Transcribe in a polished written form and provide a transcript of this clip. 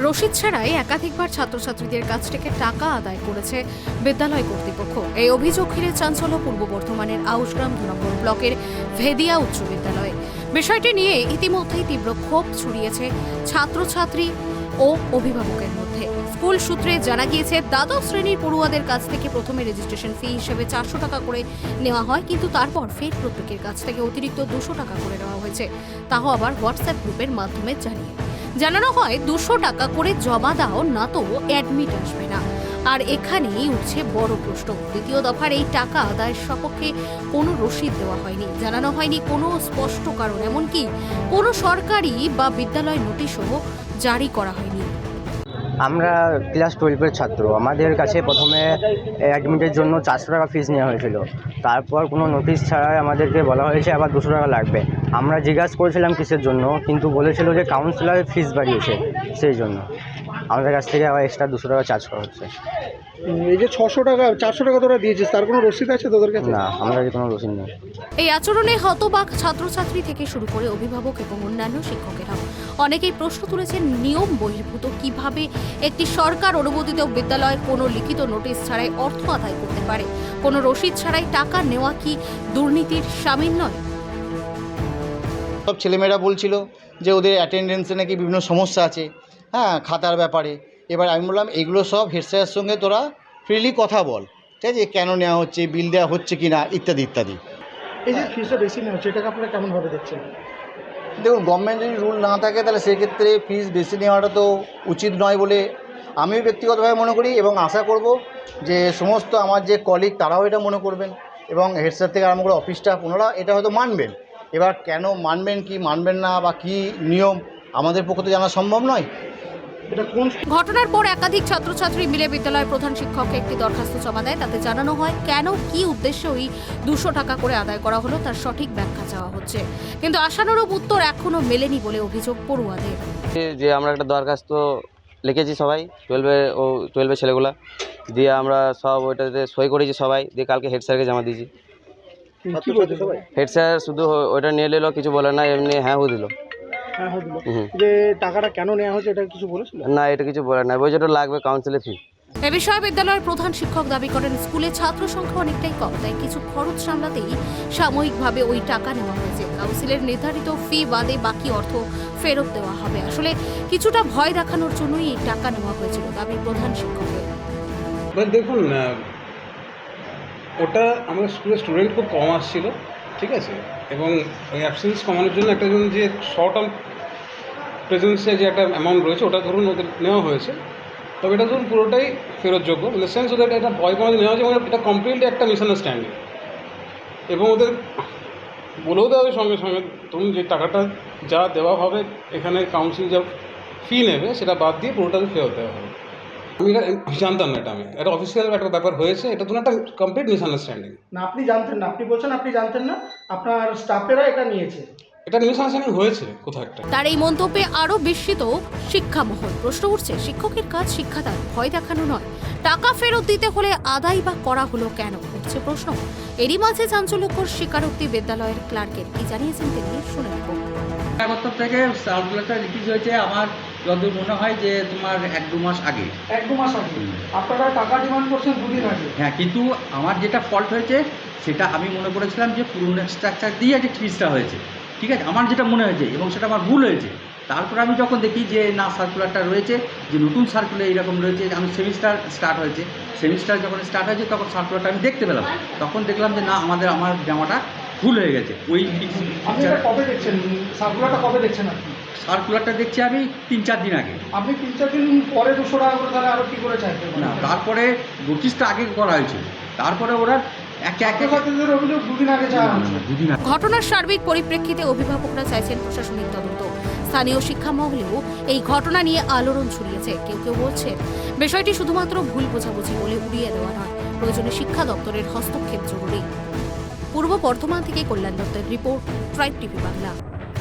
রসিদ ছাড়াই একাধিকবার ছাত্রছাত্রীদের কাছ থেকে টাকা আদায় করেছে বিদ্যালয় কর্তৃপক্ষ। এই অভিযোগ ঘিরে চাঞ্চল্য পূর্ব বর্ধমানের আউশগ্রাম 2 নম্বর ব্লকের ভেদিয়া উচ্চ বিদ্যালয়ে। বিষয়টি নিয়ে ইতিমধ্যেই তীব্র ক্ষোভ ছড়িয়েছে ছাত্রছাত্রী ও অভিভাবকের মধ্যে। স্কুল সূত্রে জানা গিয়েছে, দ্বাদশ শ্রেণীর পড়ুয়াদের কাছ থেকে প্রথমে রেজিস্ট্রেশন ফি হিসেবে 400 টাকা করে নেওয়া হয়, কিন্তু তারপর ফের প্রত্যেকের কাছ থেকে অতিরিক্ত 200 টাকা করে নেওয়া হয়েছে, তাও আবার হোয়াটসঅ্যাপ গ্রুপের মাধ্যমে জানানো হয় 200 টাকা করে জমা দাও না তো অ্যাডমিট আসবে না। আর এখানেই উঠছে বড় প্রশ্ন, দ্বিতীয় দফার এই টাকা আদায়ের সপক্ষে কোনো রসিদ দেওয়া হয়নি, জানানো হয়নি কোনো স্পষ্ট কারণ, এমনকি কোনো সরকারি বা বিদ্যালয় নোটিশও জারি করা হয়নি। আমরা ক্লাস 12-এর ছাত্র। আমাদের কাছে প্রথমে অ্যাডমিটের জন্য 400 টাকা ফিস নেওয়া হয়েছিল। তারপর কোনো নোটিশ ছাড়াই আমাদেরকে বলা হয়েছে আবার 200 টাকা লাগবে। আমরা জিজ্ঞাসা করেছিলাম কিসের জন্য, কিন্তু বলেছিল যে কাউন্সিলর ফিস বাড়িয়েছে, সেই জন্য আমাদের কাছ থেকে আবার এক্সট্রা 200 টাকা চার্জ করা হচ্ছে। এই যে 600 টাকা 400 টাকা তোরা দিয়েছিস, তার কোনো রসিদ আছে তোদের কাছে? না, আমাদের কাছে কোনো রসিদ নেই। এই আচরণে হতবাক ছাত্রছাত্রী থেকে শুরু করে অভিভাবক এবং অন্যান্য শিক্ষকেরাও। অনেকেই প্রশ্ন তুলেছেন, নিয়ম বহির্ভূত কিভাবে একটি সরকার অনুমোদিত বিদ্যালয় কোনো লিখিত নোটিশ ছাড়াই অর্থ আদায় করতে পারে? কোনো রসিদ ছাড়াই টাকা নেওয়া কি দুর্নীতির শামিল নয়? সব ছেলেমেয়েরা বলছিল যে ওদের অ্যাটেন্ডেন্সে নাকি বিভিন্ন সমস্যা আছে, খাতার ব্যাপারে। এবার আমি বললাম এগুলো সব হেড স্যারের সঙ্গে তোরা ফ্রিলি কথা বল, ঠিক আছে, কেন নেওয়া হচ্ছে, বিল দেওয়া হচ্ছে কি না, ইত্যাদি ইত্যাদি। এই যে ফিসটা বেশি নেওয়া হচ্ছে, এটাকে আপনারা কেমনভাবে দেখছেন? দেখুন, গভর্নমেন্ট যদি রুল না থাকে তাহলে সেক্ষেত্রে ফিস বেশি নেওয়াটা তো উচিত নয় বলে আমিও ব্যক্তিগতভাবে মনে করি, এবং আশা করব যে সমস্ত আমার যে কলিগ তারাও এটা মনে করবেন, এবং হেড স্যার থেকে আরম্ভ করে অফিস স্টাফ ওনারা এটা হয়তো মানবেন। এবার কেন মানবেন কি মানবেন না বা কী নিয়ম আমাদের পক্ষে তো জানা সম্ভব নয়। ঘটনার পর একাধিক ছাত্রছাত্রী মিলে বিদ্যালয়ের প্রধান শিক্ষককে একটি দরখাস্ত জমা দেয়। তাতে জানানো হয় কেন, কি উদ্দেশ্যে ওই 200 টাকা করে আদায় করা হলো তার সঠিক ব্যাখ্যা চাওয়া হচ্ছে, কিন্তু আশানুরূপ উত্তর এখনো মেলেনি বলে অভিযোগ পড়ুয়াদের। যে আমরা একটা দরখাস্ত লিখেছি সবাই 12-এর ছেলেগুলা দিয়ে, আমরা সব ওইটাতে সই করেছি সবাই, দিয়ে কালকে হেড স্যারকে জমা দিয়েছি। হেড স্যার শুধু ওইটা নিয়ে নিল, কিছু বলে না, এমনি হ্যাঁ দিল। যে টাকাটা কেন নেওয়া হচ্ছে এটা কিছু বলেছিল? না, এটা কিছু বলে না, বলছে ওটা লাগবে কাউন্সিলের ফি। এ বিষয়ে বিদ্যালয়ের প্রধান শিক্ষক দাবি করেন, স্কুলে ছাত্র সংখ্যা অনেকটাই কম, তাই কিছু খরচ সামলাতেই সাময়িকভাবে ওই টাকা নেওয়া হয়েছে। কাউন্সিলের নির্ধারিত ফি বাদে বাকি অর্থ ফেরত দেওয়া হবে। আসলে কিছুটা ভয় দেখানোর জন্যই এই টাকা নেওয়া হয়েছিল, দাবি প্রধান শিক্ষকের। দেখুন, ওটা আমাদের স্কুলের স্টুডেন্ট খুব কম আসছিল, ঠিক আছে, এবং ওই অ্যাবসেন্স কমানোর জন্য একটা যে শর্ট টার্ম প্রেজেন্সে যে একটা অ্যামাউন্ট রয়েছে ওটা ধরুন ওদের নেওয়া হয়েছে। তবে এটা ধরুন পুরোটাই ফেরতযোগ্য, ইন দ্য সেন্স ওদের এটা ভয় কমাতে নেওয়া হয়েছে, এবং এটা কমপ্লিটলি একটা মিসআন্ডারস্ট্যান্ডিং, এবং ওদের বলেও দেওয়া হবে সঙ্গে সঙ্গে ধরুন যে টাকাটা যা দেওয়া হবে এখানে কাউন্সিল যা ফি নেবে সেটা বাদ দিয়ে পুরোটাকে ফেরত দেওয়া হবে। আমি এটা জানতাম না, এটা অফিসিয়াল একটা ব্যাপার হয়েছে, এটা ধরুন একটা কমপ্লিট মিসআন্ডারস্ট্যান্ডিং। না, আপনি জানতেন না, আপনি বলছেন আপনি জানতেন না, আপনার স্টাফেরা এটা নিয়েছে, এটা মিসআন্ডারস্ট্যান্ডিং হয়েছে কোথাও একটা। তার এই মন্তব্যে আরো বিস্মিত শিক্ষা মহল। প্রশ্ন উঠছে, শিক্ষকের কাজ শিক্ষাদান, ভয় দেখানো নয়। টাকা ফেরত দিতে হলে আদায় বা করা হলো কেন, উঠছে প্রশ্ন। এরই মাঝে চাঞ্চল্যকর স্বীকারোক্তি বিদ্যালয়ের ক্লার্কের, কি জানিয়েছেন তিনি, শুনে নেব। আগরতলা থেকে সার্কুলারটা রিলিজ হয়েছে আমার যতদূর মনে হয় যে তোমার 1-2 মাস আগে। 1-2 মাস আগে আপনারা টাকা ডিমান্ড করছেন 2 দিন আগে। হ্যাঁ, কিন্তু আমার যেটা ফল্ট হয়েছে সেটা আমি মনে করেছিলাম যে পুরনো স্ট্রাকচার দিয়ে যে ফিজটা হয়েছে, ঠিক আছে, আমার যেটা মনে হয়েছে, এবং সেটা আমার ভুল হয়েছে। তারপর আমি যখন দেখি যে না, সার্কুলারটা রয়েছে, যে নতুন সার্কুলার এইরকম রয়েছে, আমি সেমিস্টার যখন স্টার্ট হয়েছে তখন সার্কুলারটা আমি দেখতে পেলাম, তখন দেখলাম যে না, আমার জামাটা ভুল হয়ে গেছে। ওই কবে দেখছেন সার্কুলারটা, কবে দেখছেন আপনি? সার্কুলারটা দেখছি আমি 3-4 দিন আগে। আপনি 3-4 দিন পরে 200 টাকা করে তাহলে আরও কী করে চাইছেন? না, তারপরে নোটিশটা আগে করা হয়েছিল, তারপরে ওরা অভিযোগ 2 দিন আগে চাওয়া হচ্ছে। ঘটনার সার্বিক পরিপ্রেক্ষিতে অভিভাবকরা চাইছেন প্রশাসনিক তদন্ত। স্থানীয় শিক্ষা মহলেও এই ঘটনা নিয়ে আলোড়ন ছড়িয়েছে। কেউ কেউ বলছেন বিষয়টি শুধুমাত্র ভুল বোঝাবুঝি বলে উড়িয়ে দেওয়া নয়, প্রয়োজনে শিক্ষা দপ্তরের হস্তক্ষেপ জরুরি। পূর্ব বর্ধমান থেকে কল্যাণ দত্তের রিপোর্ট, ট্রাইব টিভি বাংলা।